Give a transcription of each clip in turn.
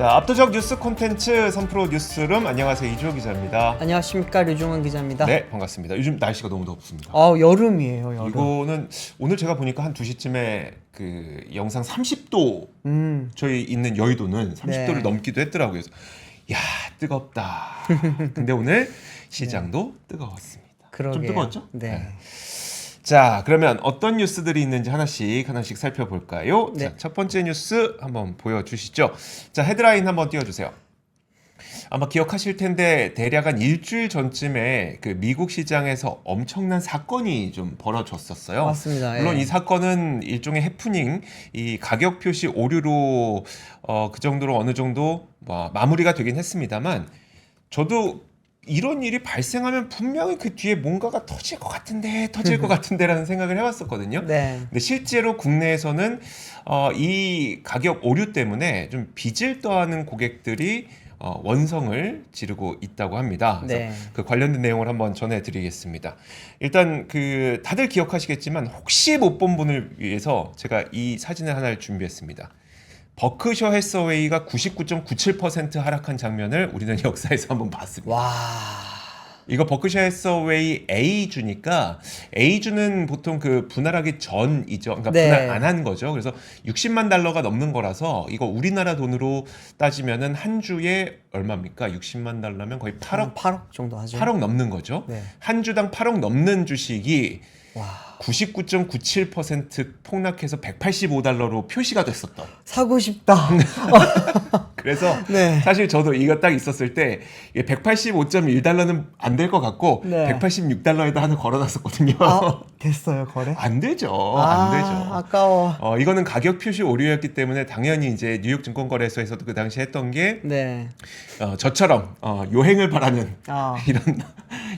자, 압도적 뉴스 콘텐츠 3프로 뉴스룸, 안녕하세요, 이주호 기자입니다. 안녕하십니까, 류종원 기자입니다. 네, 반갑습니다. 요즘 날씨가 너무 덥습니다. 여름이에요, 여름. 이거는 오늘 제가 보니까 한 2시쯤에 그 영상 30도, 저희 있는 여의도는 30도를 네. 넘기도 했더라고요. 그래서 야, 뜨겁다. 근데 오늘 시장도 뜨거웠습니다. 그러게요. 좀 뜨거웠죠? 네. 자, 그러면 어떤 뉴스들이 있는지 하나씩 살펴볼까요? 네. 자, 첫 번째 뉴스 한번 보여주시죠. 자, 헤드라인 한번 띄워주세요. 아마 기억하실 텐데 대략 한 일주일 전쯤에 그 미국 시장에서 엄청난 사건이 좀 벌어졌었어요. 맞습니다. 물론 예. 이 사건은 일종의 해프닝, 이 가격 표시 오류로 그 정도로 어느 정도 마무리가 되긴 했습니다만, 저도 이런 일이 발생하면 분명히 그 뒤에 뭔가가 터질 것 같은데라는 생각을 해왔었거든요. 네. 근데 실제로 국내에서는 이 가격 오류 때문에 좀 빚을 떠하는 고객들이 원성을 지르고 있다고 합니다. 그래서 네. 그 관련된 내용을 한번 전해드리겠습니다. 일단 그 다들 기억하시겠지만 혹시 못 본 분을 위해서 제가 이 사진을 하나를 준비했습니다. 버크셔 해서웨이가 99.97% 하락한 장면을 우리는 역사에서 한번 봤습니다. 와. 이거 버크셔 해서웨이 A주니까, A주는 보통 그 분할하기 전이죠. 그러니까 네. 분할 안 한 거죠. 그래서 60만 달러가 넘는 거라서 이거 우리나라 돈으로 따지면은 한 주에 얼마입니까? 60만 달러면 거의 8억 8억 정도 하죠. 8억 넘는 거죠. 네. 한 주당 8억 넘는 주식이 와. 99.97% 폭락해서 185달러로 표시가 됐었던. 사고 싶다. 그래서 네. 사실 저도 이거 딱 있었을 때 185.1달러는 안 될 것 같고 네. 186달러에다 하나 걸어놨었거든요. 됐어요, 거래? 안 되죠. 안 되죠. 아까워. 이거는 가격 표시 오류였기 때문에 당연히 이제 뉴욕 증권거래소에서도 그 당시 했던 게 네. 저처럼 요행을 바라는 이런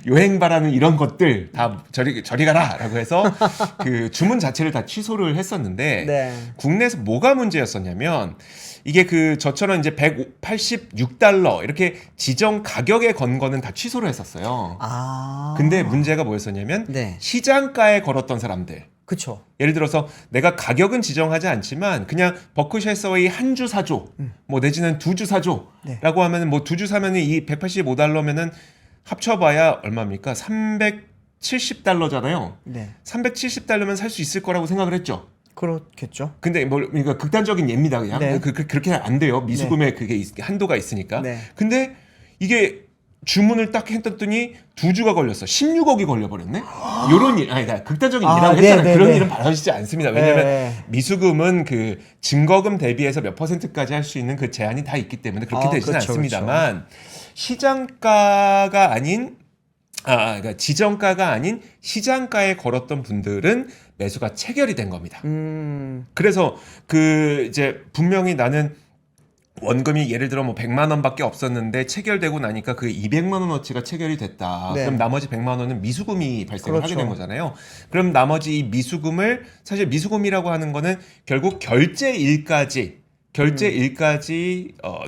요행 바라는 이런 것들 다 저리 가라라고 해서 그 주문 자체를 다 취소를 했었는데, 네. 국내에서 뭐가 문제였었냐면 이게 그 저처럼 이제 186달러 이렇게 지정 가격에 건 거는 다 취소를 했었어요. 근데 문제가 뭐였었냐면 네. 시장가에 걸었던 사람들. 그쵸. 예를 들어서 내가 가격은 지정하지 않지만 그냥 버크셔 해서웨이 한 주 사줘, 뭐 내지는 두 주 사줘라고 네. 하면은 뭐 두 주 사면은 이 185달러면은 합쳐봐야 얼마입니까? 370달러잖아요. 네. 370달러면 살 수 있을 거라고 생각을 했죠. 그렇겠죠. 근데 그러니까 극단적인 예입니다. 그냥 네. 그렇게 안 돼요. 미수금에 그게 한도가 있으니까. 네. 근데 이게 주문을 딱 했더니 두 주가 걸렸어. 16억이 걸려버렸네. 요런 일, 극단적인 일이라고 했잖아요. 네, 그런 네. 일은 바라시지 않습니다. 왜냐하면 네. 미수금은 그 증거금 대비해서 몇 %까지 할 수 있는 그 제한이 다 있기 때문에 그렇게 되지는 그렇죠, 않습니다만, 시장가가 아닌 그러니까 지정가가 아닌 시장가에 걸었던 분들은 매수가 체결이 된 겁니다. 그래서 그 이제 분명히 나는 원금이 예를 들어 뭐 100만 원밖에 없었는데 체결되고 나니까 그 200만 원어치가 체결이 됐다. 네. 그럼 나머지 100만 원은 미수금이 발생을 하게 그렇죠. 된 거잖아요. 그럼 나머지 이 미수금을, 사실 미수금이라고 하는 거는 결국 결제일까지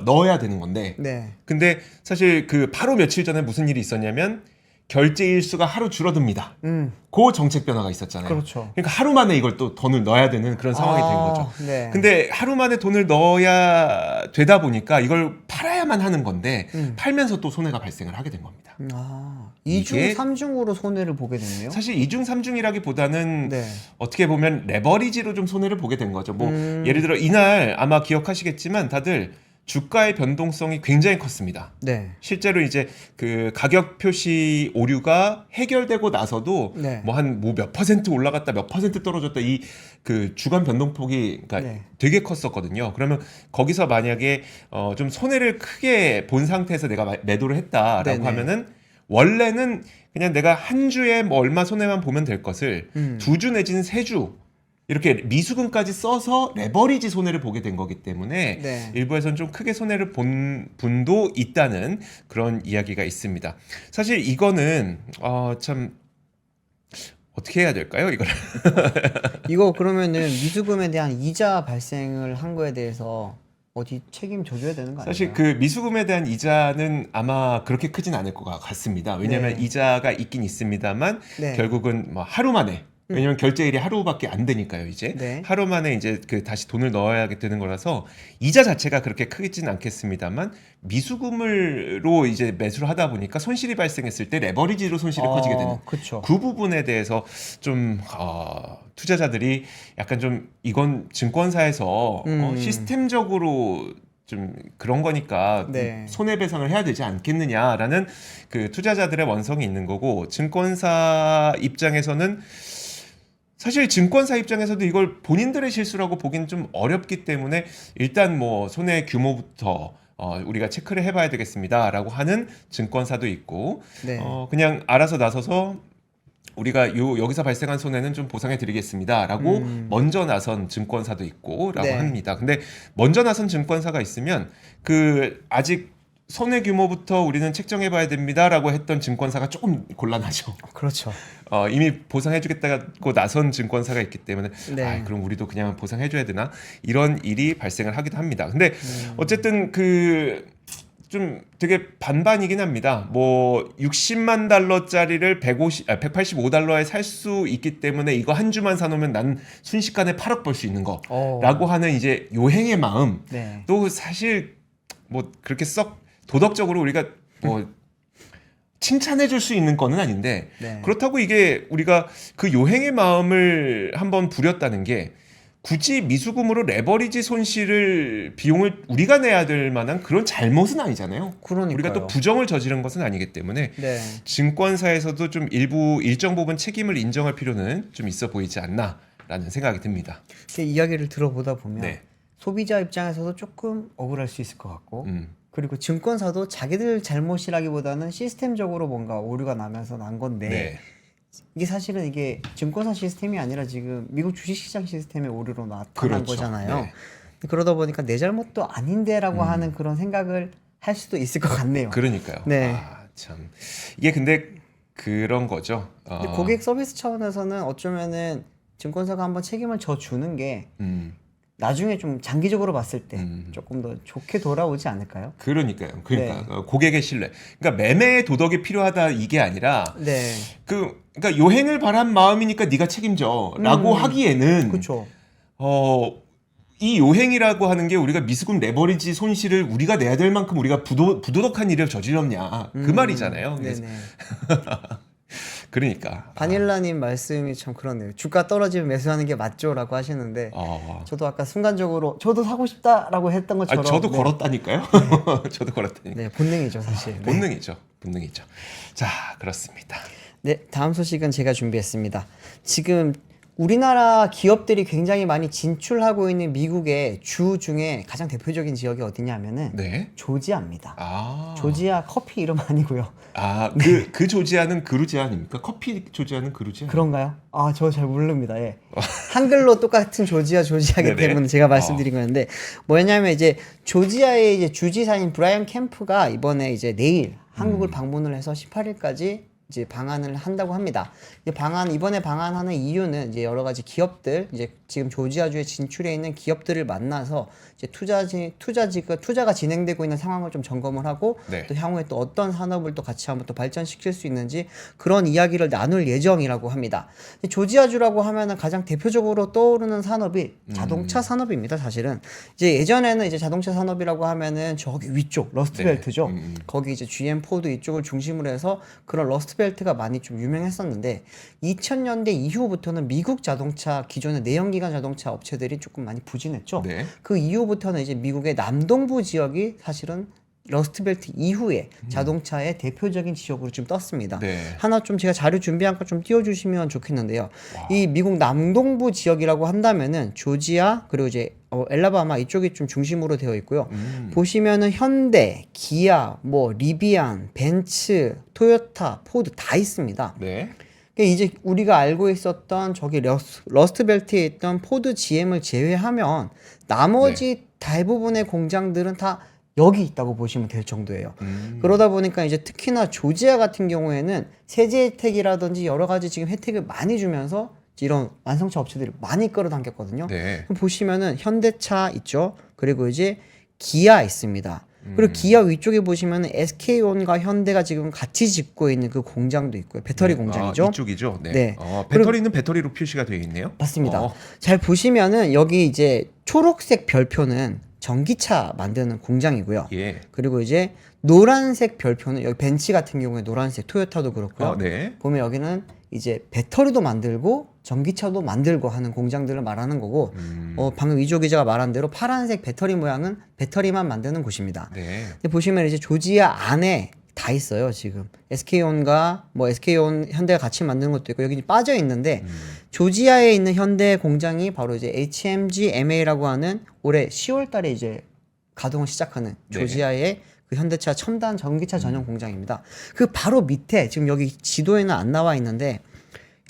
넣어야 되는 건데, 네. 근데 사실 그 바로 며칠 전에 무슨 일이 있었냐면 결제 일수가 하루 줄어듭니다. 그 정책 변화가 있었잖아요. 그렇죠. 그러니까 하루 만에 이걸 또 돈을 넣어야 되는 그런 상황이 된 거죠. 네. 근데 하루 만에 돈을 넣어야 되다 보니까 이걸 팔아야만 하는 건데 팔면서 또 손해가 발생을 하게 된 겁니다. 이게 2중, 3중으로 손해를 보게 됐네요. 사실 2중, 3중이라기보다는 네. 어떻게 보면 레버리지로 좀 손해를 보게 된 거죠. 뭐 예를 들어 이날 아마 기억하시겠지만 다들 주가의 변동성이 굉장히 컸습니다. 네. 실제로 이제 그 가격 표시 오류가 해결되고 나서도 네. 뭐 한 몇 퍼센트 올라갔다 몇 퍼센트 떨어졌다, 이 그 주간 변동폭이 그러니까 네. 되게 컸었거든요. 그러면 거기서 만약에 좀 손해를 크게 본 상태에서 내가 매도를 했다라고 네네. 하면은 원래는 그냥 내가 한 주에 뭐 얼마 손해만 보면 될 것을 두 주 내지는 세 주 이렇게 미수금까지 써서 레버리지 손해를 보게 된 거기 때문에 네. 일부에서는 좀 크게 손해를 본 분도 있다는 그런 이야기가 있습니다. 사실 이거는 참 어떻게 해야 될까요, 이걸? 이거 그러면은 미수금에 대한 이자 발생을 한 거에 대해서 어디 책임져줘야 되는 거 아닌가요? 사실 그 미수금에 대한 이자는 아마 그렇게 크진 않을 것 같습니다. 왜냐하면 네. 이자가 있긴 있습니다만 네. 결국은 뭐 하루 만에 왜냐면 결제일이 하루밖에 안 되니까요, 이제. 네. 하루 만에 이제 그 다시 돈을 넣어야 되는 거라서 이자 자체가 그렇게 크지는 않겠습니다만 미수금으로 이제 매수를 하다 보니까 손실이 발생했을 때 레버리지로 손실이 커지게 되는 그렇죠. 그 부분에 대해서 좀 투자자들이 약간 좀 이건 증권사에서 시스템적으로 좀 그런 거니까 네. 손해배상을 해야 되지 않겠느냐라는 그 투자자들의 원성이 있는 거고 증권사 입장에서는 사실 증권사 입장에서도 이걸 본인들의 실수라고 보기는 좀 어렵기 때문에 일단 뭐 손해 규모부터 우리가 체크를 해봐야 되겠습니다라고 하는 증권사도 있고 네. 그냥 알아서 나서서 우리가 여기서 발생한 손해는 좀 보상해 드리겠습니다라고 먼저 나선 증권사도 있고라고 네. 합니다. 근데 먼저 나선 증권사가 있으면 그 아직 손해 규모부터 우리는 책정해 봐야 됩니다라고 했던 증권사가 조금 곤란하죠. 그렇죠. 이미 보상해 주겠다고 나선 증권사가 있기 때문에 네. 그럼 우리도 그냥 보상해 줘야 되나 이런 일이 발생을 하기도 합니다. 근데 어쨌든 좀 되게 반반이긴 합니다. 뭐 60만 달러짜리를 185달러에 살 수 있기 때문에 이거 한 주만 사놓으면 난 순식간에 8억 벌 수 있는 거라고 하는 이제 요행의 마음. 네. 또 사실 뭐 그렇게 썩 도덕적으로 우리가 뭐 칭찬해 줄 수 있는 거는 아닌데 네. 그렇다고 이게 우리가 그 요행의 마음을 한번 부렸다는 게 굳이 미수금으로 레버리지 손실을 비용을 우리가 내야 될 만한 그런 잘못은 아니잖아요. 그러니까요. 우리가 또 부정을 저지른 것은 아니기 때문에 네. 증권사에서도 좀 일정 부분 책임을 인정할 필요는 좀 있어 보이지 않나라는 생각이 듭니다. 이야기를 들어보다 보면 네. 소비자 입장에서도 조금 억울할 수 있을 것 같고 그리고 증권사도 자기들 잘못이라기보다는 시스템적으로 뭔가 오류가 나면서 난 건데 네. 이게 사실은 이게 증권사 시스템이 아니라 지금 미국 주식시장 시스템의 오류로 나타난 그렇죠. 거잖아요. 네. 그러다 보니까 내 잘못도 아닌데라고 하는 그런 생각을 할 수도 있을 것 같네요. 그러니까요. 네. 참 이게 근데 그런 거죠. 근데 고객 서비스 차원에서는 어쩌면은 증권사가 한번 책임을 져주는 게 나중에 좀 장기적으로 봤을 때 조금 더 좋게 돌아오지 않을까요? 그러니까 네. 고객의 신뢰. 그러니까 매매의 도덕이 필요하다 이게 아니라 네. 그러니까 요행을 바란 마음이니까 네가 책임져라고 하기에는 그렇죠. 이 요행이라고 하는 게 우리가 미수금 레버리지 손실을 우리가 내야 될 만큼 우리가 부도덕한 일을 저질렀냐 그 말이잖아요. 그래서 네네. 그러니까 바닐라님 말씀이 참 그렇네요. 주가 떨어지면 매수하는 게 맞죠라고 하시는데 저도 아까 순간적으로 저도 사고 싶다라고 했던 것처럼 저도 네. 걸었다니까요. 저도 걸었다니까. 네, 본능이죠 사실. 네. 본능이죠. 자, 그렇습니다. 네, 다음 소식은 제가 준비했습니다. 지금 우리나라 기업들이 굉장히 많이 진출하고 있는 미국의 주 중에 가장 대표적인 지역이 어디냐면은 네. 조지아입니다. 조지아 커피 이름 아니고요. 그 조지아는 그루지아 아닙니까? 커피 조지아는 그루지아. 그런가요? 저 잘 모릅니다. 예. 한글로 똑같은 조지아이기 네네. 때문에 제가 말씀드린 거였는데 뭐냐면 이제 조지아의 이제 주지사인 브라이언 캠프가 이번에 이제 내일 한국을 방문을 해서 18일까지 이제 방한을 한다고 합니다. 이번에 방한하는 이유는 이제 여러 가지 기업들, 이제 지금 조지아주에 진출해 있는 기업들을 만나서 이제 투자가 진행되고 있는 상황을 좀 점검을 하고 네. 또 향후에 또 어떤 산업을 또 같이 한번 또 발전시킬 수 있는지 그런 이야기를 나눌 예정이라고 합니다. 조지아주라고 하면은 가장 대표적으로 떠오르는 산업이 자동차 산업입니다. 사실은 이제 예전에는 이제 자동차 산업이라고 하면은 저기 위쪽 러스트벨트죠. 거기 이제 GM, 포드 이쪽을 중심으로 해서 그런 러스트벨트가 많이 좀 유명했었는데 2000년대 이후부터는 미국 자동차 기존의 내연기관 자동차 업체들이 조금 많이 부진했죠. 네. 그 이후부터는 이제 미국의 남동부 지역이 사실은 러스트벨트 이후에 자동차의 대표적인 지역으로 좀 떴습니다. 네. 하나 좀 제가 자료 준비한 거 좀 띄워주시면 좋겠는데요. 이 미국 남동부 지역이라고 한다면은 조지아 그리고 이제 엘라바마 이쪽이 좀 중심으로 되어 있고요. 보시면은 현대, 기아, 뭐 리비안, 벤츠, 토요타, 포드 다 있습니다. 네. 이제 우리가 알고 있었던 저기 러스트벨트에 있던 포드 GM을 제외하면 나머지 대부분의 공장들은 다 여기 있다고 보시면 될 정도예요. 그러다 보니까 이제 특히나 조지아 같은 경우에는 세제 혜택이라든지 여러 가지 지금 혜택을 많이 주면서 이런 완성차 업체들이 많이 끌어당겼거든요. 네. 보시면은 현대차 있죠. 그리고 이제 기아 있습니다. 그리고 기아 위쪽에 보시면 SK온과 현대가 지금 같이 짓고 있는 그 공장도 있고요. 배터리 네. 공장이죠. 이쪽이죠. 네. 네. 배터리는 배터리로 표시가 되어 있네요. 맞습니다. 잘 보시면은 여기 이제 초록색 별표는 전기차 만드는 공장이고요. 예. 그리고 이제 노란색 별표는 여기 벤츠 같은 경우에 노란색 토요타도 그렇고요. 네. 보면 여기는 이제 배터리도 만들고 전기차도 만들고 하는 공장들을 말하는 거고 방금 이조 기자가 말한 대로 파란색 배터리 모양은 배터리만 만드는 곳입니다. 네. 근데 보시면 이제 조지아 안에 다 있어요. 지금 SK온과 뭐 SK온 현대가 같이 만드는 것도 있고 여기 빠져 있는데 조지아에 있는 현대 공장이 바로 이제 HMG MA라고 하는 올해 10월달에 이제 가동을 시작하는 네. 조지아의 그 현대차 첨단 전기차 전용 공장입니다. 그 바로 밑에 지금 여기 지도에는 안 나와 있는데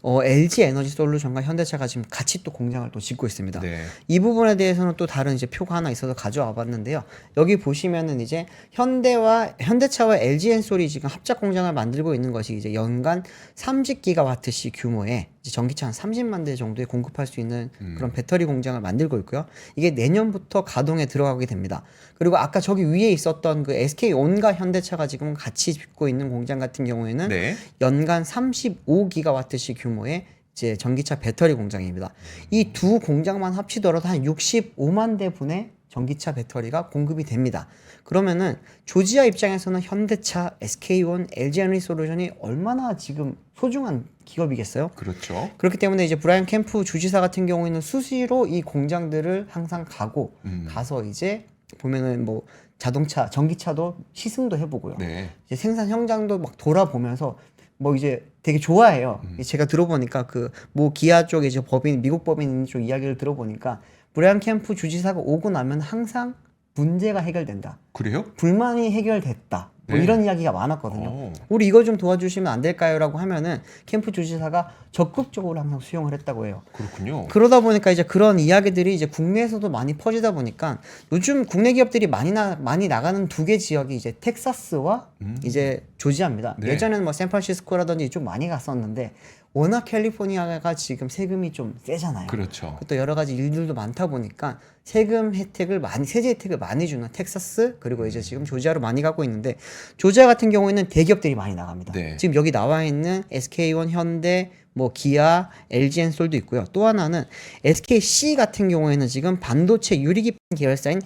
LG 에너지 솔루션과 현대차가 지금 같이 또 공장을 또 짓고 있습니다. 네. 이 부분에 대해서는 또 다른 이제 표가 하나 있어서 가져와 봤는데요. 여기 보시면은 이제 현대차와 LG 엔솔이 지금 합작 공장을 만들고 있는 것이 이제 연간 30기가와트씩 규모의 이제 전기차 한 30만 대 정도에 공급할 수 있는 그런 배터리 공장을 만들고 있고요. 이게 내년부터 가동에 들어가게 됩니다. 그리고 아까 저기 위에 있었던 그 SK온과 현대차가 지금 같이 짓고 있는 공장 같은 경우에는 네. 연간 35기가와트씩 규모의 이제 전기차 배터리 공장입니다. 이 두 공장만 합치더라도 한 65만 대 분의 전기차 배터리가 공급이 됩니다. 그러면은 조지아 입장에서는 현대차, SK온, LG 에너지솔루션이 얼마나 지금 소중한 기업이겠어요? 그렇죠. 그렇기 때문에 이제 브라이언 캠프 주지사 같은 경우에는 수시로 이 공장들을 항상 가서 이제 보면은 뭐 자동차, 전기차도 시승도 해보고요. 네. 이제 생산 현장도 막 돌아보면서 뭐 이제 되게 좋아해요. 제가 들어보니까 그 뭐 기아 쪽에 이제 미국 법인 있는 쪽 이야기를 들어보니까 브라이언 캠프 주지사가 오고 나면 항상 문제가 해결된다. 그래요? 불만이 해결됐다. 뭐 네. 이런 이야기가 많았거든요. 오. 우리 이거 좀 도와주시면 안 될까요? 라고 하면은 캠프 주지사가 적극적으로 항상 수용을 했다고 해요. 그렇군요. 그러다 보니까 이제 그런 이야기들이 이제 국내에서도 많이 퍼지다 보니까 요즘 국내 기업들이 많이 나가는 두 개 지역이 이제 텍사스와 이제 조지아입니다. 네. 예전에는 뭐 샌프란시스코라든지 좀 많이 갔었는데 워낙 캘리포니아가 지금 세금이 좀 세잖아요. 그렇죠. 또 여러 가지 일들도 많다 보니까 세제 혜택을 많이 주는 텍사스 그리고 이제 지금 조지아로 많이 가고 있는데 조지아 같은 경우에는 대기업들이 많이 나갑니다. 네. 지금 여기 나와 있는 SK온, 현대, 뭐 기아, LG 엔솔도 있고요. 또 하나는 SKC 같은 경우에는 지금 반도체 유리기판 계열사인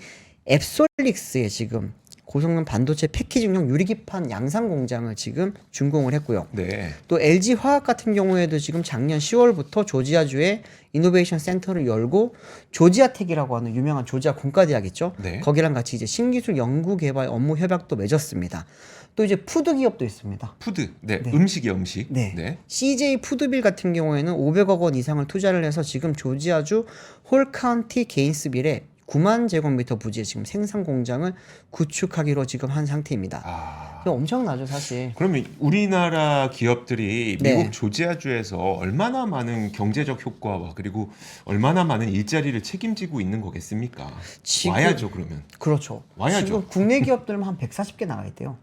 앱솔릭스에 지금 고성능 반도체 패키징용 유리기판 양산 공장을 지금 준공을 했고요. 네. 또 LG 화학 같은 경우에도 지금 작년 10월부터 조지아주에 이노베이션 센터를 열고 조지아텍이라고 하는 유명한 조지아 공과대학 있죠. 네. 거기랑 같이 이제 신기술 연구 개발 업무 협약도 맺었습니다. 또 이제 푸드 기업도 있습니다. 푸드. 네. 음식이요, 음식. 네. CJ 푸드빌 같은 경우에는 500억 원 이상을 투자를 해서 지금 조지아주 홀카운티 게인스빌에 9만 제곱미터 부지에 지금 생산 공장을 구축하기로 지금 한 상태입니다. 이거 엄청나죠, 사실. 그러면 우리나라 기업들이 네. 미국 조지아주에서 얼마나 많은 경제적 효과와 그리고 얼마나 많은 일자리를 책임지고 있는 거겠습니까? 지금- 와야죠, 그러면. 그렇죠. 와야죠. 지금 국내 기업들만 한 140개 나가 있대요.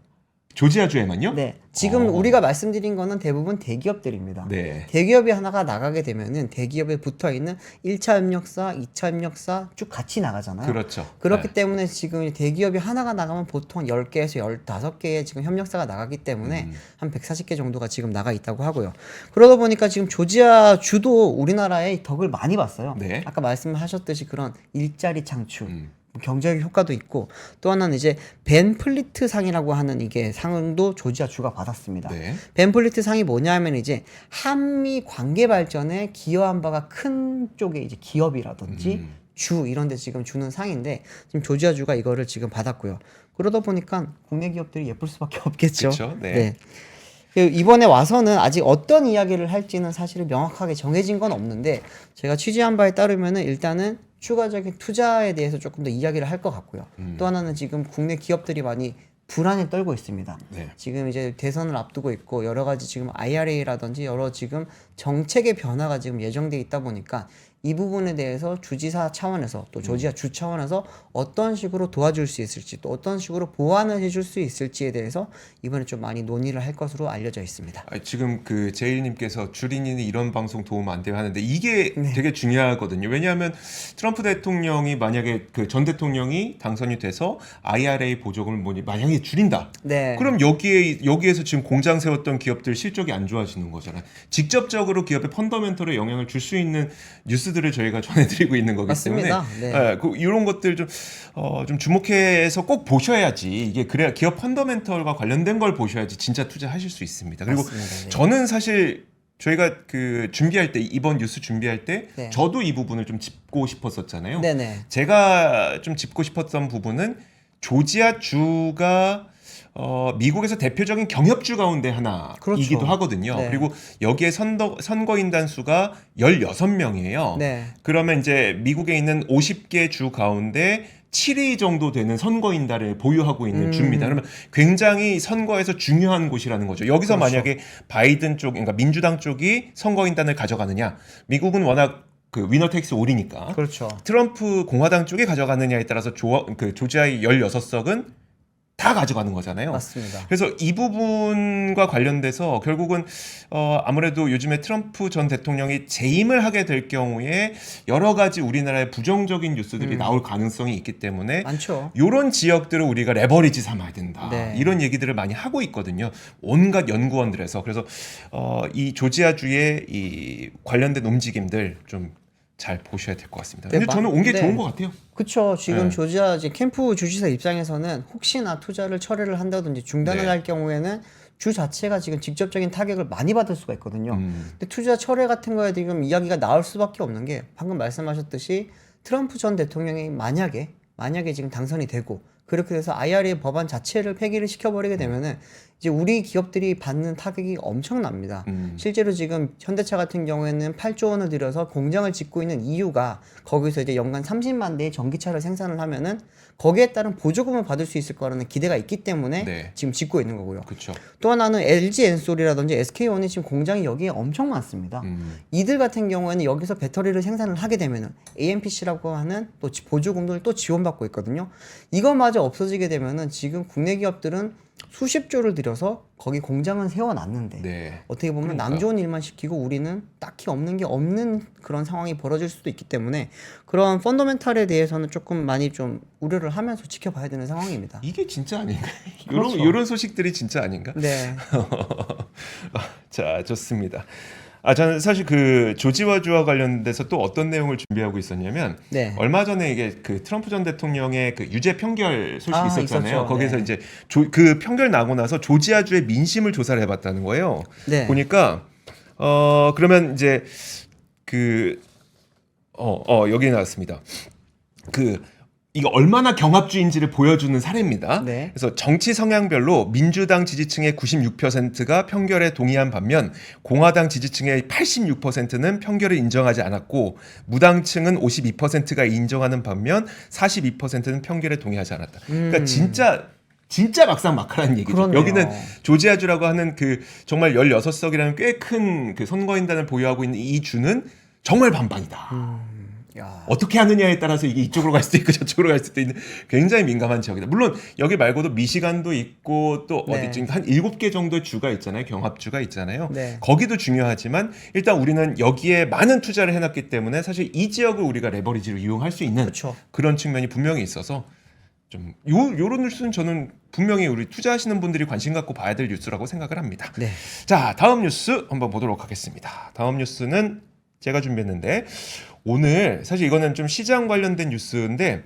조지아주에만요? 네. 지금 우리가 말씀드린 거는 대부분 대기업들입니다. 네. 대기업이 하나가 나가게 되면은 대기업에 붙어 있는 1차 협력사, 2차 협력사 쭉 같이 나가잖아요. 그렇죠. 그렇기 네. 때문에 지금 대기업이 하나가 나가면 보통 10개에서 15개의 지금 협력사가 나가기 때문에 한 140개 정도가 지금 나가 있다고 하고요. 그러다 보니까 지금 조지아 주도 우리나라의 덕을 많이 봤어요. 네. 아까 말씀하셨듯이 그런 일자리 창출, 경제적 효과도 있고 또 하나는 이제 벤 플리트 상이라고 하는 이게 상도 조지아 주가 받았습니다. 네. 벤 플리트 상이 뭐냐면 이제 한미 관계 발전에 기여한 바가 큰 쪽의 이제 기업이라든지 주 이런 데 지금 주는 상인데 지금 조지아 주가 이거를 지금 받았고요. 그러다 보니까 국내 기업들이 예쁠 수밖에 없겠죠. 그쵸? 네. 이번에 와서는 아직 어떤 이야기를 할지는 사실 명확하게 정해진 건 없는데 제가 취재한 바에 따르면은 일단은 추가적인 투자에 대해서 조금 더 이야기를 할 것 같고요. 또 하나는 지금 국내 기업들이 많이 불안에 떨고 있습니다. 네. 지금 이제 대선을 앞두고 있고 여러 가지 지금 IRA라든지 여러 지금 정책의 변화가 지금 예정돼 있다 보니까 이 부분에 대해서 주지사 차원에서 또 조지아 주 차원에서 어떤 식으로 도와줄 수 있을지 또 어떤 식으로 보완을 해줄 수 있을지에 대해서 이번에 좀 많이 논의를 할 것으로 알려져 있습니다. 지금 그 제일님께서 주린이는 이런 방송 도움 안 돼요 하는데 이게 되게 중요하거든요. 왜냐하면 트럼프 대통령이 만약에 그 전 대통령이 당선이 돼서 IRA 보조금을 만약에 줄인다. 네. 그럼 여기에서 지금 공장 세웠던 기업들 실적이 안 좋아지는 거잖아요. 직접적으로 기업의 펀더멘털에 영향을 줄 수 있는 뉴스들을 저희가 전해드리고 있는 거기 맞습니다. 때문에 이런 것들 좀 주목해서 꼭 보셔야지 이게 그래야 기업 펀더멘털과 관련된 걸 보셔야지 진짜 투자하실 수 있습니다. 그리고 맞습니다. 네. 저는 사실 저희가 그 준비할 때 이번 뉴스 준비할 때 네. 저도 이 부분을 좀 짚고 싶었었잖아요. 네네. 제가 좀 짚고 싶었던 부분은 조지아 주가 미국에서 대표적인 경협주 가운데 하나이기도 그렇죠. 하거든요. 네. 그리고 여기에 선거인단 수가 16명이에요. 네. 그러면 이제 미국에 있는 50개 주 가운데 7위 정도 되는 선거인단을 보유하고 있는 주입니다. 그러면 굉장히 선거에서 중요한 곳이라는 거죠. 여기서 그렇죠. 만약에 바이든 쪽, 그러니까 민주당 쪽이 선거인단을 가져가느냐, 미국은 워낙 그 위너 텍스 올이니까 그렇죠. 트럼프 공화당 쪽이 가져가느냐에 따라서 조지아의 16석은 다 가져가는 거잖아요. 맞습니다. 그래서 이 부분과 관련돼서 결국은 아무래도 요즘에 트럼프 전 대통령이 재임을 하게 될 경우에 여러 가지 우리나라의 부정적인 뉴스들이 나올 가능성이 있기 때문에 많죠. 이런 지역들을 우리가 레버리지 삼아야 된다. 네. 이런 얘기들을 많이 하고 있거든요. 온갖 연구원들에서. 그래서 이 조지아주의 이 관련된 움직임들 좀 잘 보셔야 될 것 같습니다. 근데 네, 저는 온 게 네. 좋은 것 같아요. 그쵸. 지금 네. 조지아 이제 캠프 주지사 입장에서는 혹시나 투자를 철회를 한다든지 중단을 네. 할 경우에는 주 자체가 지금 직접적인 타격을 많이 받을 수가 있거든요. 근데 투자 철회 같은 거에 지금 이야기가 나올 수밖에 없는 게 방금 말씀하셨듯이 트럼프 전 대통령이 만약에 지금 당선이 되고 그렇게 돼서 IRA 법안 자체를 폐기를 시켜버리게 되면은 이제 우리 기업들이 받는 타격이 엄청납니다. 실제로 지금 현대차 같은 경우에는 8조 원을 들여서 공장을 짓고 있는 이유가 거기서 이제 연간 30만 대의 전기차를 생산을 하면은 거기에 따른 보조금을 받을 수 있을 거라는 기대가 있기 때문에 네. 지금 짓고 있는 거고요. 그렇죠. 또 하나는 LG 엔솔이라든지 SK온이 지금 공장이 여기에 엄청 많습니다. 이들 같은 경우에는 여기서 배터리를 생산을 하게 되면은 AMPC라고 하는 또 보조금을 또 지원받고 있거든요. 이거마저 없어지게 되면은 지금 국내 기업들은 수십조를 들여서 거기 공장은 세워놨는데 네. 어떻게 보면 그러니까. 남 좋은 일만 시키고 우리는 딱히 없는 게 없는 그런 상황이 벌어질 수도 있기 때문에 그런 펀더멘탈에 대해서는 조금 많이 좀 우려를 하면서 지켜봐야 되는 상황입니다. 이게 진짜 아닌가? 그렇죠. 이런 소식들이 진짜 아닌가? 네. 자, 좋습니다. 저는 사실 그 조지아주와 관련돼서 또 어떤 내용을 준비하고 있었냐면 네. 얼마 전에 이게 그 트럼프 전 대통령의 그 유죄 판결 소식이 있었잖아요. 있었죠. 거기서 네. 이제 그 판결 나고 나서 조지아주의 민심을 조사를 해봤다는 거예요. 네. 보니까 그러면 이제 여기 나왔습니다. 이거 얼마나 경합주의인지를 보여주는 사례입니다. 네. 그래서 정치 성향별로 민주당 지지층의 96%가 편결에 동의한 반면 공화당 지지층의 86%는 편결을 인정하지 않았고 무당층은 52%가 인정하는 반면 42%는 편결에 동의하지 않았다. 그러니까 진짜 막상막하라는 얘기죠. 그렇네요. 여기는 조지아주라고 하는 그 정말 16석이라는 꽤 큰 그 선거인단을 보유하고 있는 이 주는 정말 반반이다. 야. 어떻게 하느냐에 따라서 이게 이쪽으로 갈 수도 있고 저쪽으로 갈 수도 있는 굉장히 민감한 지역이다. 물론 여기 말고도 미시간도 있고 또 네. 어디쯤 한 7개 정도의 주가 있잖아요. 경합주가 있잖아요. 네. 거기도 중요하지만 일단 우리는 여기에 많은 투자를 해놨기 때문에 사실 이 지역을 우리가 레버리지로 이용할 수 있는 그렇죠. 그런 측면이 분명히 있어서 좀 요런 뉴스는 저는 분명히 우리 투자하시는 분들이 관심 갖고 봐야 될 뉴스라고 생각을 합니다. 네. 자, 다음 뉴스 한번 보도록 하겠습니다. 다음 뉴스는 제가 준비했는데 오늘 사실 이거는 좀 시장 관련된 뉴스인데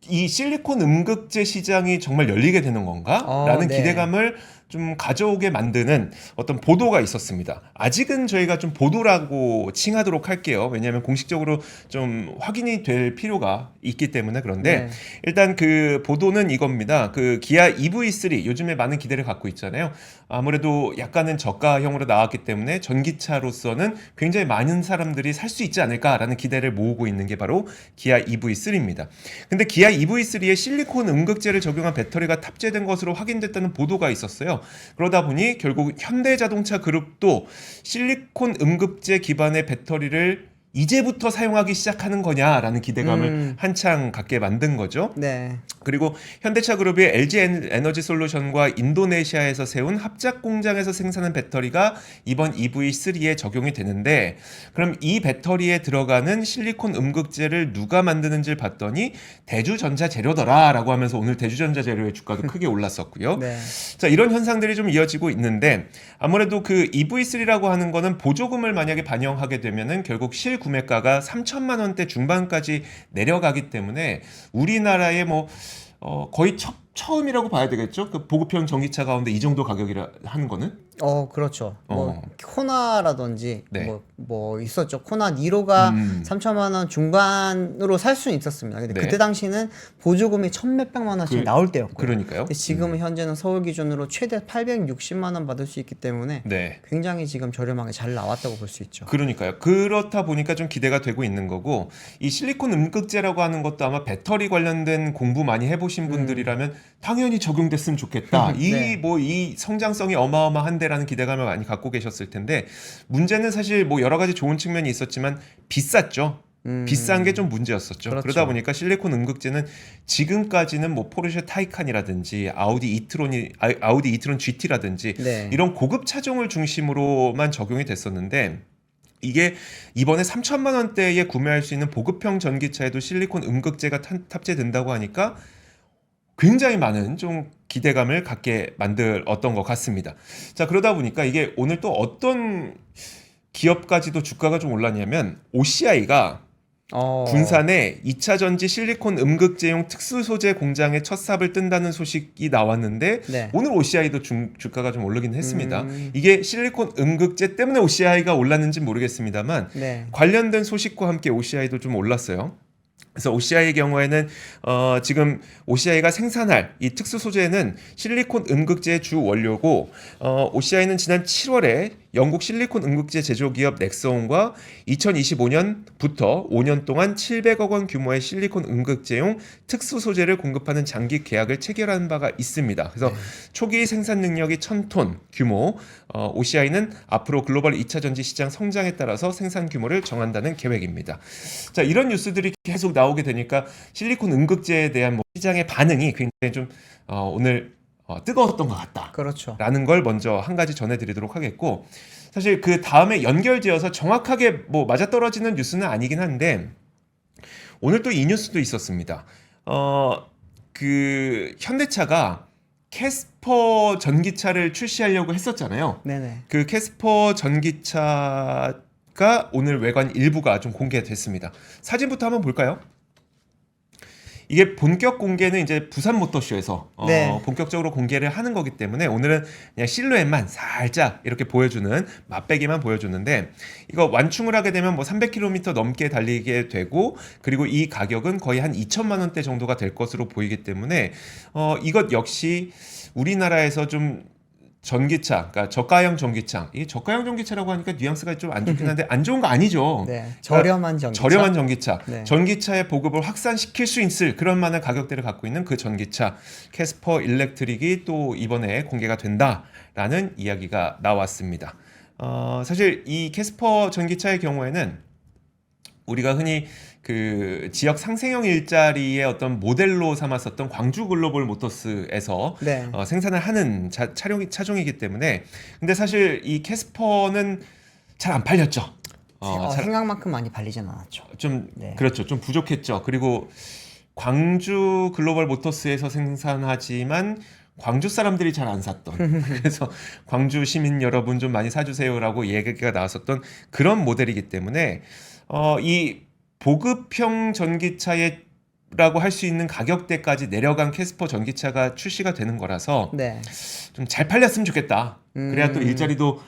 이 실리콘 음극재 시장이 정말 열리게 되는 건가? 라는 네. 기대감을 좀 가져오게 만드는 어떤 보도가 있었습니다. 아직은 저희가 좀 보도라고 칭하도록 할게요. 왜냐하면 공식적으로 좀 확인이 될 필요가 있기 때문에 그런데 네. 일단 그 보도는 이겁니다. 그 기아 EV3 요즘에 많은 기대를 갖고 있잖아요. 아무래도 약간은 저가형으로 나왔기 때문에 전기차로서는 굉장히 많은 사람들이 살 수 있지 않을까라는 기대를 모으고 있는 게 바로 기아 EV3입니다. 근데 기아 EV3에 실리콘 음극재를 적용한 배터리가 탑재된 것으로 확인됐다는 보도가 있었어요. 그러다 보니 결국 현대자동차 그룹도 실리콘 음극재 기반의 배터리를 이제부터 사용하기 시작하는 거냐라는 기대감을 한창 갖게 만든 거죠. 네. 그리고 현대차 그룹이 LG 에너지 솔루션과 인도네시아에서 세운 합작 공장에서 생산한 배터리가 이번 EV3에 적용이 되는데, 그럼 이 배터리에 들어가는 실리콘 음극재를 누가 만드는지를 봤더니 대주전자 재료더라라고 하면서 오늘 대주전자 재료의 주가도 크게 올랐었고요. 네. 자, 이런 현상들이 좀 이어지고 있는데, 아무래도 그 EV3라고 하는 거는 보조금을 만약에 반영하게 되면은 결국 실구매가가 3천만 원대 중반까지 내려가기 때문에 우리나라의 뭐 거의 처음이라고 봐야 되겠죠? 그 보급형 전기차 가운데 이 정도 가격이라 하는 거는? 그렇죠. 뭐 코나라든지 네. 뭐 있었죠. 코나 니로가 3천만 원 중반으로 살 수는 있었습니다. 근데 네. 그때 당시는 보조금이 천 몇백만 원씩 나올 때였고요. 그러니까요. 근데 지금은 현재는 서울 기준으로 최대 860만 원 받을 수 있기 때문에 네. 굉장히 지금 저렴하게 잘 나왔다고 볼 수 있죠. 그러니까요. 그렇다 보니까 좀 기대가 되고 있는 거고, 이 실리콘 음극재라고 하는 것도 아마 배터리 관련된 공부 많이 해보신 분들이라면 당연히 적용됐으면 좋겠다. 네. 이 성장성이 어마어마한데라는 기대감을 많이 갖고 계셨을 텐데, 문제는 사실 뭐 여러 가지 좋은 측면이 있었지만 비쌌죠. 비싼 게 좀 문제였었죠. 그렇죠. 그러다 보니까 실리콘 음극재는 지금까지는 뭐 포르쉐 타이칸이라든지 아우디 이트론 GT라든지 네. 이런 고급 차종을 중심으로만 적용이 됐었는데, 이게 이번에 3천만 원대에 구매할 수 있는 보급형 전기차에도 실리콘 음극재가 탑재된다고 하니까 굉장히 많은 좀 기대감을 갖게 만들었던 것 같습니다. 자, 그러다 보니까 이게 오늘 또 어떤 기업까지도 주가가 좀 올랐냐면, OCI가 군산에 2차 전지 실리콘 음극재용 특수 소재 공장에 첫 삽을 뜬다는 소식이 나왔는데, 네. 오늘 OCI도 주가가 좀 오르긴 했습니다. 이게 실리콘 음극재 때문에 OCI가 올랐는지 모르겠습니다만 네. 관련된 소식과 함께 OCI도 좀 올랐어요. 그래서 OCI의 경우에는 지금 OCI가 생산할 이 특수 소재는 실리콘 음극재의 주 원료고, OCI는 지난 7월에 영국 실리콘 음극재 제조기업 넥스온과 2025년부터 5년 동안 700억 원 규모의 실리콘 음극재용 특수 소재를 공급하는 장기 계약을 체결한 바가 있습니다. 그래서 초기 생산 능력이 1000톤 규모, OCI는 앞으로 글로벌 2차 전지 시장 성장에 따라서 생산 규모를 정한다는 계획입니다. 자, 이런 뉴스들이 계속 나오게 되니까 실리콘 음극재에 대한 뭐 시장의 반응이 굉장히 좀 오늘 뜨거웠던 것 같다. 그렇죠. 라는 걸 먼저 한 가지 전해드리도록 하겠고, 사실 그 다음에 연결지어서 정확하게 뭐 맞아떨어지는 뉴스는 아니긴 한데, 오늘 또 이 뉴스도 있었습니다. 그 현대차가 캐스퍼 전기차를 출시하려고 했었잖아요. 네네. 그 캐스퍼 전기차가 오늘 외관 일부가 좀 공개됐습니다. 사진부터 한번 볼까요? 이게 본격 공개는 이제 부산 모터쇼에서 네. 본격적으로 공개를 하는 거기 때문에 오늘은 그냥 실루엣만 살짝 이렇게 보여주는, 맛배기만 보여주는데, 이거 완충을 하게 되면 뭐 300km 넘게 달리게 되고, 그리고 이 가격은 거의 한 2천만 원대 정도가 될 것으로 보이기 때문에 이것 역시 우리나라에서 좀 전기차, 그러니까 저가형 전기차. 이 저가형 전기차라고 하니까 뉘앙스가 좀 안 좋긴 한데 안 좋은 거 아니죠. 네. 저렴한 전기차. 저렴한 전기차. 네. 전기차의 보급을 확산시킬 수 있을 그런 만한 가격대를 갖고 있는 그 전기차 캐스퍼 일렉트릭이 또 이번에 공개가 된다라는 이야기가 나왔습니다. 사실 이 캐스퍼 전기차의 경우에는 우리가 흔히 그 지역 상생형 일자리의 어떤 모델로 삼았었던 광주 글로벌 모터스에서 네. 생산을 하는 차종이기 때문에, 근데 사실 이 캐스퍼는 잘 안 팔렸죠. 생각만큼 많이 팔리진 않았죠. 좀 네. 그렇죠. 좀 부족했죠. 그리고 광주 글로벌 모터스에서 생산하지만 광주 사람들이 잘 안 샀던, 그래서 광주 시민 여러분 좀 많이 사주세요라고 얘기가 나왔었던 그런 모델이기 때문에 이 보급형 전기차라고 할 수 있는 가격대까지 내려간 캐스퍼 전기차가 출시가 되는 거라서 네. 좀 잘 팔렸으면 좋겠다. 그래야 또 일자리도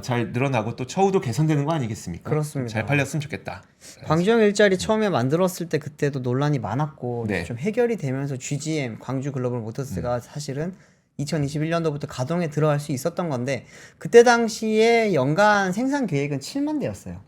잘 늘어나고 또 처우도 개선되는 거 아니겠습니까? 그렇습니다. 잘 팔렸으면 좋겠다. 광주형 일자리 처음에 만들었을 때 그때도 논란이 많았고 네. 좀 해결이 되면서 GGM 광주 글로벌 모터스가 사실은 2021년도부터 가동에 들어갈 수 있었던 건데, 그때 당시에 연간 생산 계획은 7만 대였어요.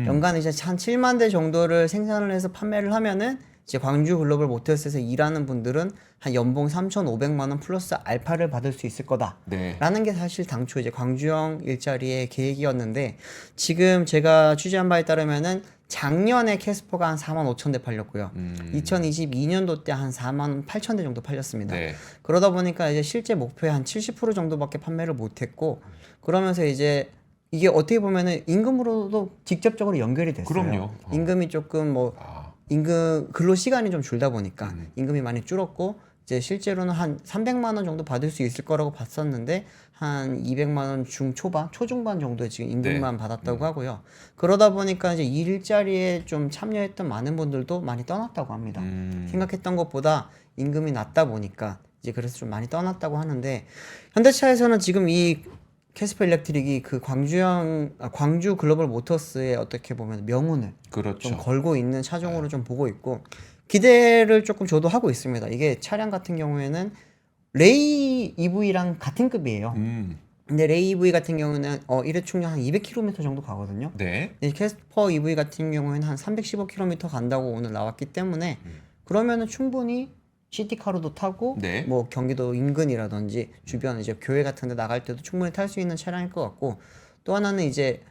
연간 이제 한 7만 대 정도를 생산을 해서 판매를 하면은 이제 광주 글로벌 모터스에서 일하는 분들은 한 연봉 3,500만 원 플러스 알파를 받을 수 있을 거다. 네. 라는 게 사실 당초 이제 광주형 일자리의 계획이었는데 지금 제가 취재한 바에 따르면은 작년에 캐스퍼가 한 4만 5천 대 팔렸고요. 2022년도 때 한 4만 8천 대 정도 팔렸습니다. 네. 그러다 보니까 이제 실제 목표의 한 70% 정도밖에 판매를 못했고 그러면서 이제 이게 어떻게 보면은 임금으로도 직접적으로 연결이 됐어요. 그럼요. 임금이 조금 뭐 임금 근로 시간이 좀 줄다 보니까 임금이 많이 줄었고 이제 실제로는 한 300만 원 정도 받을 수 있을 거라고 봤었는데 한 200만 원 중초반, 초중반 정도의 지금 임금만 받았다고 하고요. 그러다 보니까 이제 이 일자리에 좀 참여했던 많은 분들도 많이 떠났다고 합니다. 생각했던 것보다 임금이 낮다 보니까 이제 그래서 좀 많이 떠났다고 하는데 현대차에서는 지금 이 캐스퍼 일렉트릭이 그 광주 글로벌 모터스에 어떻게 보면 명운을 그렇죠. 좀 걸고 있는 차종으로 좀 보고 있고 기대를 조금 저도 하고 있습니다. 이게 차량 같은 경우에는 레이 EV랑 같은 급이에요. 근데 레이 EV 같은 경우는 1회 충전 한 200km 정도 가거든요. 네. 근데 캐스퍼 EV 같은 경우에는 한 315km 간다고 오늘 나왔기 때문에 그러면은 충분히 시티카로도 타고 네. 뭐 경기도 인근이라든지 주변 이제 교회 같은 데 나갈 때도 충분히 탈 수 있는 차량일 것 같고 또 하나는 이제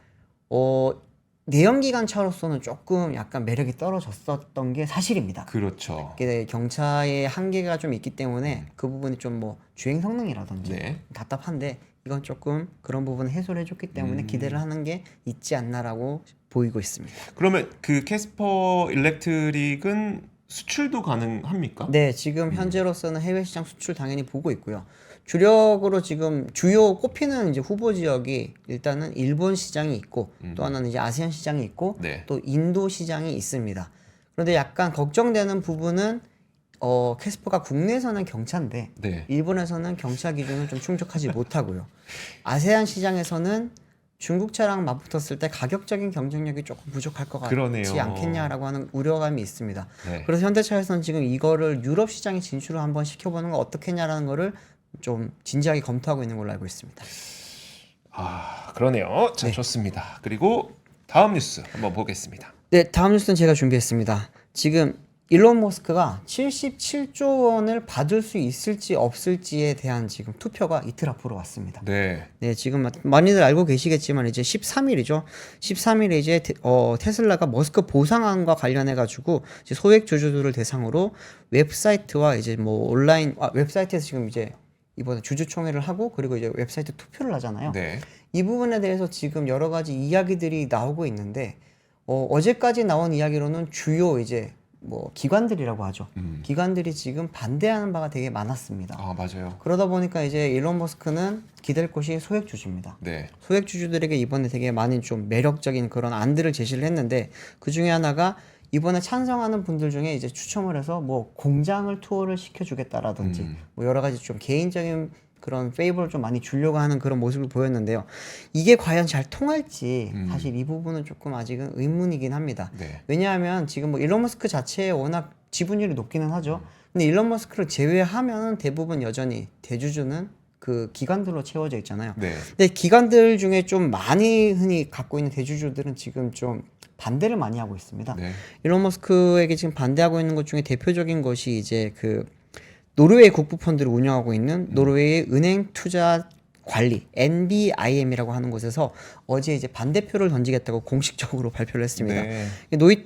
내연기관 차로서는 조금 약간 매력이 떨어졌었던 게 사실입니다. 그렇죠. 이게 경차의 한계가 좀 있기 때문에 그 부분이 좀 뭐 주행 성능이라든지 네. 답답한데 이건 조금 그런 부분을 해소를 해줬기 때문에 기대를 하는 게 있지 않나라고 보이고 있습니다. 그러면 그 캐스퍼 일렉트릭은 수출도 가능합니까? 네, 지금 현재로서는 해외 시장 수출 당연히 보고 있고요. 주력으로 지금 주요 꼽히는 이제 후보 지역이 일단은 일본 시장이 있고 또 하나는 이제 아세안 시장이 있고 네. 또 인도 시장이 있습니다. 그런데 약간 걱정되는 부분은 캐스퍼가 국내에서는 경차인데 네. 일본에서는 경차 기준을 좀 충족하지 못하고요. 아세안 시장에서는 중국 차랑 맞붙었을 때 가격적인 경쟁력이 조금 부족할 것 같지 그러네요. 않겠냐라고 하는 우려감이 있습니다. 네. 그래서 현대차에서는 지금 이거를 유럽 시장에 진출을 한번 시켜보는 거 어떻겠냐라는 거를 좀 진지하게 검토하고 있는 걸로 알고 있습니다. 그러네요. 자, 좋습니다. 그리고 다음 뉴스 한번 보겠습니다. 네, 다음 뉴스는 제가 준비했습니다. 지금 일론 머스크가 77조 원을 받을 수 있을지 없을지에 대한 지금 투표가 이틀 앞으로 왔습니다. 네. 네, 지금 많이들 알고 계시겠지만 이제 13일이죠. 13일에 이제 테슬라가 머스크 보상안과 관련해 가지고 소액 주주들을 대상으로 웹사이트와 이제 뭐 온라인 웹사이트에서 지금 이제 이번에 주주총회를 하고 그리고 이제 웹사이트 투표를 하잖아요. 네. 이 부분에 대해서 지금 여러 가지 이야기들이 나오고 있는데 어제까지 나온 이야기로는 주요 이제 뭐 기관들이라고 하죠. 기관들이 지금 반대하는 바가 되게 많았습니다. 맞아요. 그러다 보니까 이제 일론 머스크는 기댈 곳이 소액 주주입니다. 네. 소액 주주들에게 이번에 되게 많은 좀 매력적인 그런 안들을 제시를 했는데 그 중에 하나가 이번에 찬성하는 분들 중에 이제 추첨을 해서 뭐 공장을 투어를 시켜주겠다라든지 뭐 여러 가지 좀 개인적인 그런 페이버를 좀 많이 주려고 하는 그런 모습을 보였는데요. 이게 과연 잘 통할지 사실 이 부분은 조금 아직은 의문이긴 합니다. 네. 왜냐하면 지금 뭐 일론 머스크 자체에 워낙 지분율이 높기는 하죠. 근데 일론 머스크를 제외하면 대부분 여전히 대주주는 그 기관들로 채워져 있잖아요. 네. 근데 기관들 중에 좀 많이 흔히 갖고 있는 대주주들은 지금 좀 반대를 많이 하고 있습니다. 네. 일론 머스크에게 지금 반대하고 있는 것 중에 대표적인 것이 이제 그 노르웨이 국부 펀드를 운영하고 있는 노르웨이 은행 투자 관리 NBIM이라고 하는 곳에서 어제 이제 반대표를 던지겠다고 공식적으로 발표를 했습니다. 네.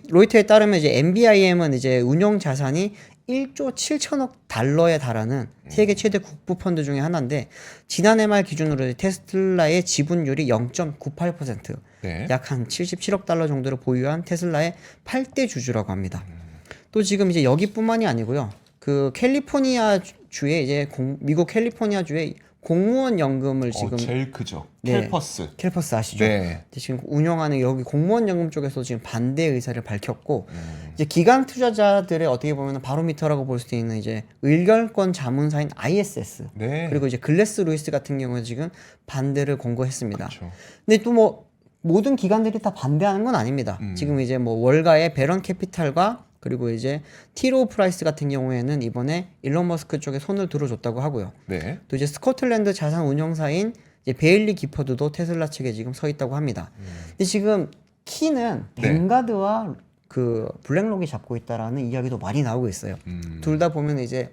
로이터에 따르면 이제 NBIM은 이제 운용 자산이 1조 7천억 달러에 달하는 세계 최대 국부 펀드 중에 하나인데 지난해 말 기준으로 테슬라의 지분율이 0.98%, 네. 약 한 77억 달러 정도를 보유한 테슬라의 8대 주주라고 합니다. 또 지금 이제 여기뿐만이 아니고요. 그 캘리포니아 주에 이제 미국 캘리포니아 주에 공무원 연금을 지금 제일 크죠. 네. 캘퍼스 아시죠? 네. 지금 운영하는 여기 공무원 연금 쪽에서 지금 반대 의사를 밝혔고 이제 기관 투자자들의 어떻게 보면 바로미터라고 볼 수도 있는 이제 의결권 자문사인 ISS 네. 그리고 이제 글래스 루이스 같은 경우에 지금 반대를 권고했습니다. 그렇죠. 근데 또 뭐 모든 기관들이 다 반대하는 건 아닙니다. 지금 이제 뭐 월가의 베런 캐피탈과 그리고 이제 티로 프라이스 같은 경우에는 이번에 일론 머스크 쪽에 손을 들어줬다고 하고요. 네. 또 이제 스코틀랜드 자산 운용사인 이제 베일리 기퍼드도 테슬라 측에 지금 서 있다고 합니다. 근데 지금 키는 네. 뱅가드와 그 블랙록이 잡고 있다라는 이야기도 많이 나오고 있어요. 둘 다 보면 이제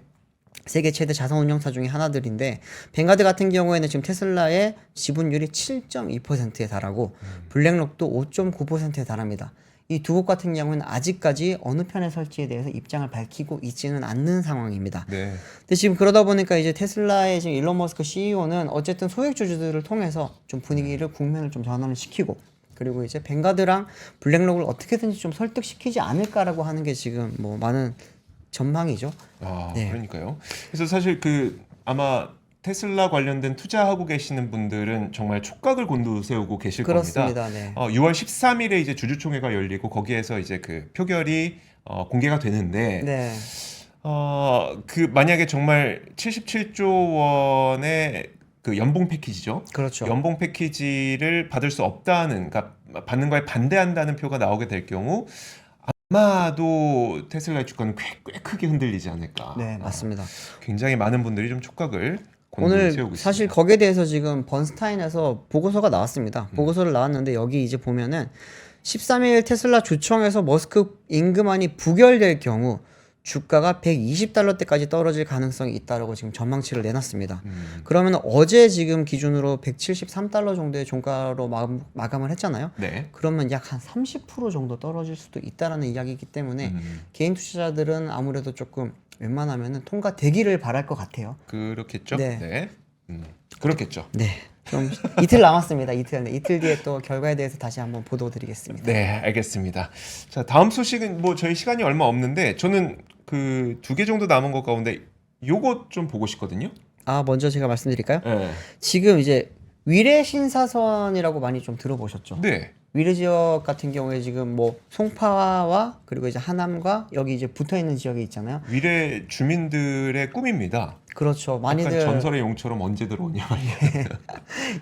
세계 최대 자산 운용사 중에 하나들인데 뱅가드 같은 경우에는 지금 테슬라의 지분율이 7.2%에 달하고 블랙록도 5.9%에 달합니다. 이 두 곳 같은 경우는 아직까지 어느 편에 설지에 대해서 입장을 밝히고 있지는 않는 상황입니다. 네. 근데 지금 그러다 보니까 이제 테슬라의 지금 일론 머스크 CEO는 어쨌든 소액주주들을 통해서 좀 분위기를 국면을 좀 전환을 시키고 그리고 이제 뱅가드랑 블랙록을 어떻게든지 좀 설득시키지 않을까라고 하는 게 지금 뭐 많은 전망이죠. 아, 네. 그러니까요. 그래서 사실 그 아마 테슬라 관련된 투자하고 계시는 분들은 정말 촉각을 곤두세우고 계실 그렇습니다. 겁니다. 네. 6월 13일에 이제 주주총회가 열리고 거기에서 이제 그 표결이 공개가 되는데 네. 그 만약에 정말 77조 원의 그 연봉 패키지죠. 그렇죠. 연봉 패키지를 받을 수 없다는, 그러니까 받는 거에 반대한다는 표가 나오게 될 경우 아마도 테슬라의 주가는 꽤 크게 흔들리지 않을까. 네, 맞습니다. 굉장히 많은 분들이 좀 촉각을 오늘 곤두세우고 사실 있습니다. 거기에 대해서 지금 번스타인에서 보고서가 나왔습니다. 보고서를 나왔는데 여기 이제 보면은 13일 테슬라 주총에서 머스크 임금안이 부결될 경우 주가가 120달러대까지 떨어질 가능성이 있다라고 지금 전망치를 내놨습니다. 그러면 어제 지금 기준으로 173달러 정도의 종가로 마감을 했잖아요. 네. 그러면 약 한 30% 정도 떨어질 수도 있다라는 이야기이기 때문에 개인 투자자들은 아무래도 조금 웬만하면은 통과되기를 바랄 것 같아요. 그렇겠죠. 네. 네. 그렇겠죠. 네. 좀 이틀 남았습니다. 이틀. 네. 이틀 뒤에 또 결과에 대해서 다시 한번 보도드리겠습니다. 네, 알겠습니다. 자, 다음 소식은 뭐 저희 시간이 얼마 없는데 저는 그 2개 정도 남은 것 가운데 요것 좀 보고 싶거든요. 아, 먼저 제가 말씀드릴까요? 네. 지금 이제 위례 신사선이라고 많이 좀 들어보셨죠? 네. 위례 지역 같은 경우에 지금 뭐 송파와 그리고 이제 하남과 여기 이제 붙어 있는 지역이 있잖아요. 위례 주민들의 꿈입니다. 그렇죠. 약간 많이들 전설의 용처럼 언제 들어오냐.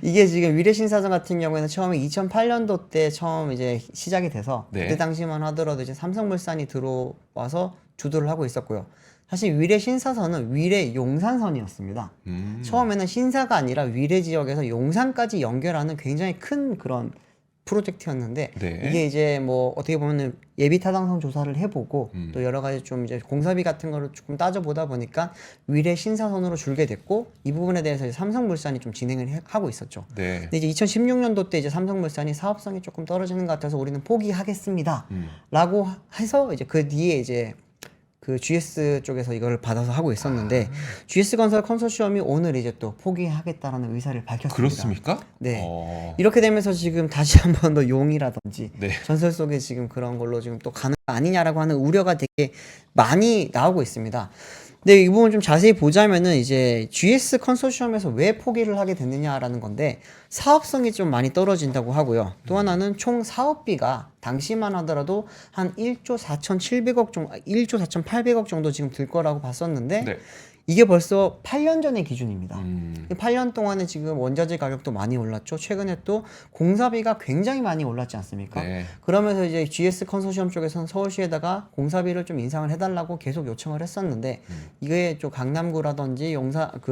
이게 지금 위례 신사선 같은 경우에는 처음에 2008년도 때 처음 이제 시작이 돼서 네. 그때 당시만 하더라도 이제 삼성물산이 들어와서 주도를 하고 있었고요. 사실 위례 신사선은 위례 용산선이었습니다. 처음에는 신사가 아니라 위례 지역에서 용산까지 연결하는 굉장히 큰 그런 프로젝트였는데 네. 이게 이제 뭐 어떻게 보면은 예비 타당성 조사를 해보고 또 여러 가지 좀 이제 공사비 같은 거를 조금 따져보다 보니까 위례 신사선으로 줄게 됐고 이 부분에 대해서 이제 삼성물산이 좀 진행을 하고 있었죠. 네. 근데 이제 2016년도 때 이제 삼성물산이 사업성이 조금 떨어지는 것 같아서 우리는 포기하겠습니다. 라고 해서 이제 그 뒤에 이제 그 GS 쪽에서 이걸 받아서 하고 있었는데 GS 건설 컨소시엄이 오늘 이제 또 포기하겠다라는 의사를 밝혔습니다. 그렇습니까? 네. 어. 이렇게 되면서 지금 다시 한 번 더 용이라든지 네. 전설 속에 지금 그런 걸로 지금 또 가는 거 아니냐라고 하는 우려가 되게 많이 나오고 있습니다. 근데 이 부분 좀 자세히 보자면은 이제 GS 컨소시엄에서 왜 포기를 하게 됐느냐라는 건데 사업성이 좀 많이 떨어진다고 하고요. 또 하나는 총 사업비가 당시만 하더라도 한 1조 4,700억 정도, 1조 4,800억 정도 지금 들 거라고 봤었는데 네. 이게 벌써 8년 전의 기준입니다. 음. 8년 동안에 지금 원자재 가격도 많이 올랐죠. 최근에 또 공사비가 굉장히 많이 올랐지 않습니까? 네. 그러면서 이제 GS 컨소시엄 쪽에서는 서울시에다가 공사비를 좀 인상을 해달라고 계속 요청을 했었는데 이게 좀 강남구라든지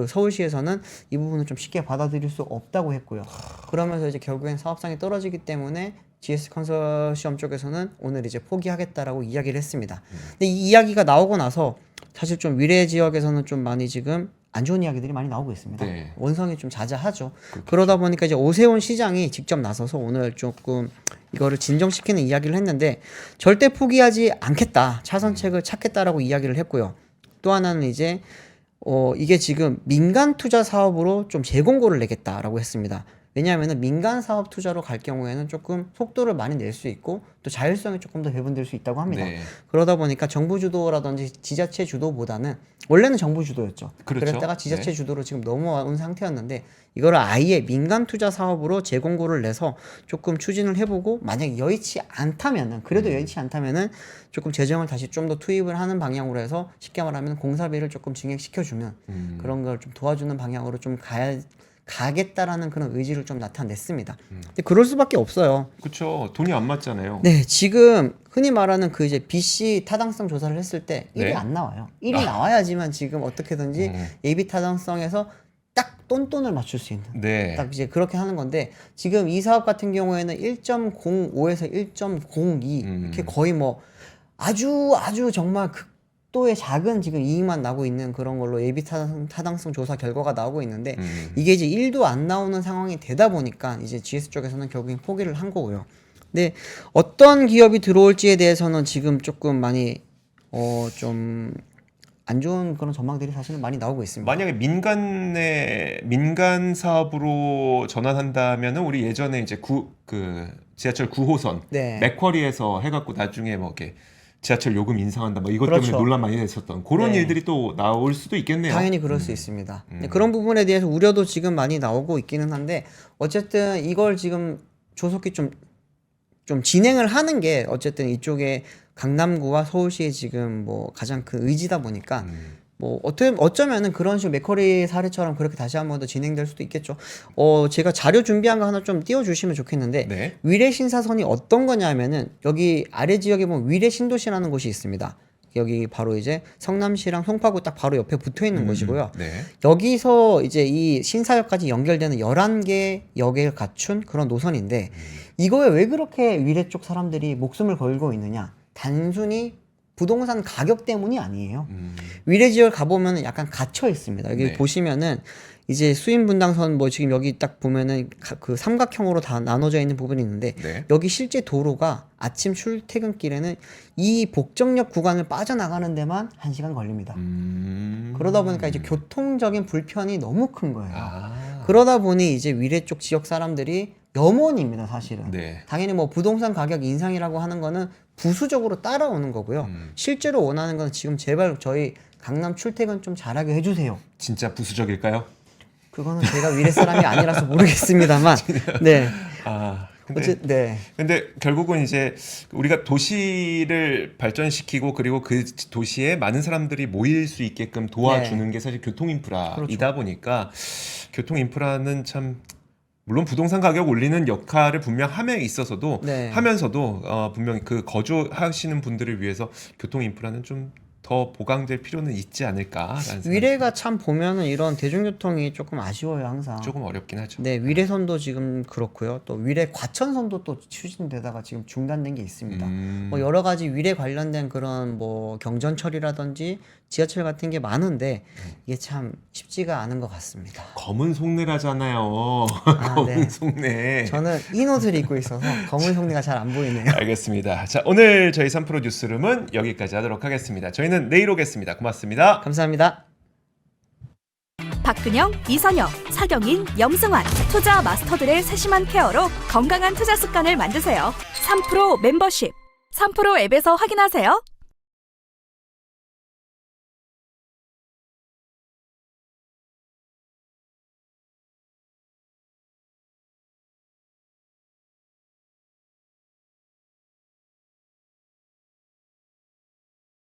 서울시에서는 이 부분을 좀 쉽게 받아들일 수 없다고 했고요. 그러면서 이제 결국엔 사업성이 떨어지기 때문에 GS 컨소시엄 쪽에서는 오늘 이제 포기하겠다라고 이야기를 했습니다. 근데 이 이야기가 나오고 나서 사실 좀 위례 지역에서는 좀 많이 지금 안 좋은 이야기들이 많이 나오고 있습니다. 네. 원성이 좀 자자하죠. 그러다 보니까 이제 오세훈 시장이 직접 나서서 오늘 조금 이거를 진정시키는 이야기를 했는데 절대 포기하지 않겠다. 차선책을 찾겠다라고 이야기를 했고요. 또 하나는 이제 이게 지금 민간 투자 사업으로 좀 재공고를 내겠다라고 했습니다. 왜냐하면 민간 사업 투자로 갈 경우에는 조금 속도를 많이 낼 수 있고 또 자율성이 조금 더 배분될 수 있다고 합니다. 네. 그러다 보니까 정부 주도라든지 지자체 주도보다는 원래는 정부 주도였죠. 그렇죠. 그랬다가 지자체 네. 주도로 지금 넘어온 상태였는데 이거를 아예 민간 투자 사업으로 재공고를 내서 조금 추진을 해보고 만약에 여의치 않다면은 그래도 여의치 않다면은 조금 재정을 다시 좀 더 투입을 하는 방향으로 해서 쉽게 말하면 공사비를 조금 증액시켜주는 그런 걸 좀 도와주는 방향으로 좀 가겠다라는 그런 의지를 좀 나타냈습니다. 근데 그럴 수밖에 없어요. 그렇죠. 돈이 안 맞잖아요. 네, 지금 흔히 말하는 그 이제 BC 타당성 조사를 했을 때 1이 네. 안 나와요. 1이 나와야지만 지금 어떻게든지 예비 타당성에서 딱 똔똔을 맞출 수 있는 네. 딱 이제 그렇게 하는 건데 지금 이 사업 같은 경우에는 1.05에서 1.02 이렇게 거의 뭐 아주 정말 극도의 작은 지금 이익만 나고 있는 그런 걸로 예비 타당성 조사 결과가 나오고 있는데 이게 이제 1도 안 나오는 상황이 되다 보니까 이제 GS 쪽에서는 결국엔 포기를 한 거고요. 근데 어떤 기업이 들어올지에 대해서는 지금 조금 많이 좀 안 좋은 그런 전망들이 사실은 많이 나오고 있습니다. 만약에 민간 사업으로 전환한다면은 우리 예전에 이제 그 지하철 9호선 네. 맥쿼리에서 해갖고 나중에 뭐 이렇게 지하철 요금 인상한다 뭐 이것 그렇죠. 때문에 논란 많이 됐었던 그런 네. 일들이 또 나올 수도 있겠네요. 당연히 그럴 수 있습니다. 그런 부분에 대해서 우려도 지금 많이 나오고 있기는 한데 어쨌든 이걸 지금 조속히 좀 진행을 하는 게 어쨌든 이쪽에 강남구와 서울시의 지금 뭐 가장 큰 의지다 보니까 뭐 어쩌면은 그런 식으로 맥커리 사례처럼 그렇게 다시 한 번 더 진행될 수도 있겠죠. 제가 자료 준비한 거 하나 좀 띄워주시면 좋겠는데 네. 위례 신사선이 어떤 거냐면은 여기 아래 지역에 보면 위례 신도시라는 곳이 있습니다. 여기 바로 이제 성남시랑 송파구 딱 바로 옆에 붙어 있는 곳이고요. 네. 여기서 이제 이 신사역까지 연결되는 11개 역을 갖춘 그런 노선인데 이거에 왜 그렇게 위례 쪽 사람들이 목숨을 걸고 있느냐? 단순히 부동산 가격 때문이 아니에요. 위례 지역 가보면 약간 갇혀 있습니다. 여기 네. 보시면은 이제 수인 분당선 뭐 지금 여기 딱 보면은 그 삼각형으로 다 나눠져 있는 부분이 있는데 네. 여기 실제 도로가 아침 출퇴근길에는 이 복정역 구간을 빠져나가는 데만 1시간 걸립니다. 그러다 보니까 이제 교통적인 불편이 너무 큰 거예요. 그러다 보니 이제 위례 쪽 지역 사람들이 염원입니다, 사실은. 네. 당연히 뭐 부동산 가격 인상이라고 하는 거는 부수적으로 따라오는 거고요. 실제로 원하는 건 지금 제발 저희 강남 출퇴근 좀 잘하게 해주세요. 진짜 부수적일까요? 그거는 제가 위례 사람이 아니라서 모르겠습니다만, 네. 근데 근데 결국은 이제 우리가 도시를 발전시키고 그리고 그 도시에 많은 사람들이 모일 수 있게끔 도와주는 게 사실 교통 인프라이다 보니까 교통 인프라는 참 물론 부동산 가격 올리는 역할을 분명 함에 있어서도 하면서도 분명히 그 거주하시는 분들을 위해서 교통 인프라는 좀 더 보강될 필요는 있지 않을까라는 생각이 위례가 참 보면은 이런 대중교통이 조금 아쉬워요, 항상. 조금 어렵긴 하죠. 네, 위례선도 지금 그렇고요. 또 위례 과천선도 또 추진되다가 지금 중단된 게 있습니다. 뭐 여러 가지 위례 관련된 그런 뭐 경전 처리라든지 지하철 같은 게 많은데 이게 참 쉽지가 않은 것 같습니다. 검은 속내라잖아요. 검은 속내. 저는 흰 옷을 입고 있어서 검은 속내가 잘 안 보이네요. 알겠습니다. 자, 오늘 저희 3프로 뉴스룸은 여기까지 하도록 하겠습니다. 저희는 내일 오겠습니다. 고맙습니다. 감사합니다. 박근영, 이선영, 사경인, 염승환 투자 마스터들의 세심한 케어로 건강한 투자 습관을 만드세요. 3프로 멤버십 3프로 앱에서 확인하세요.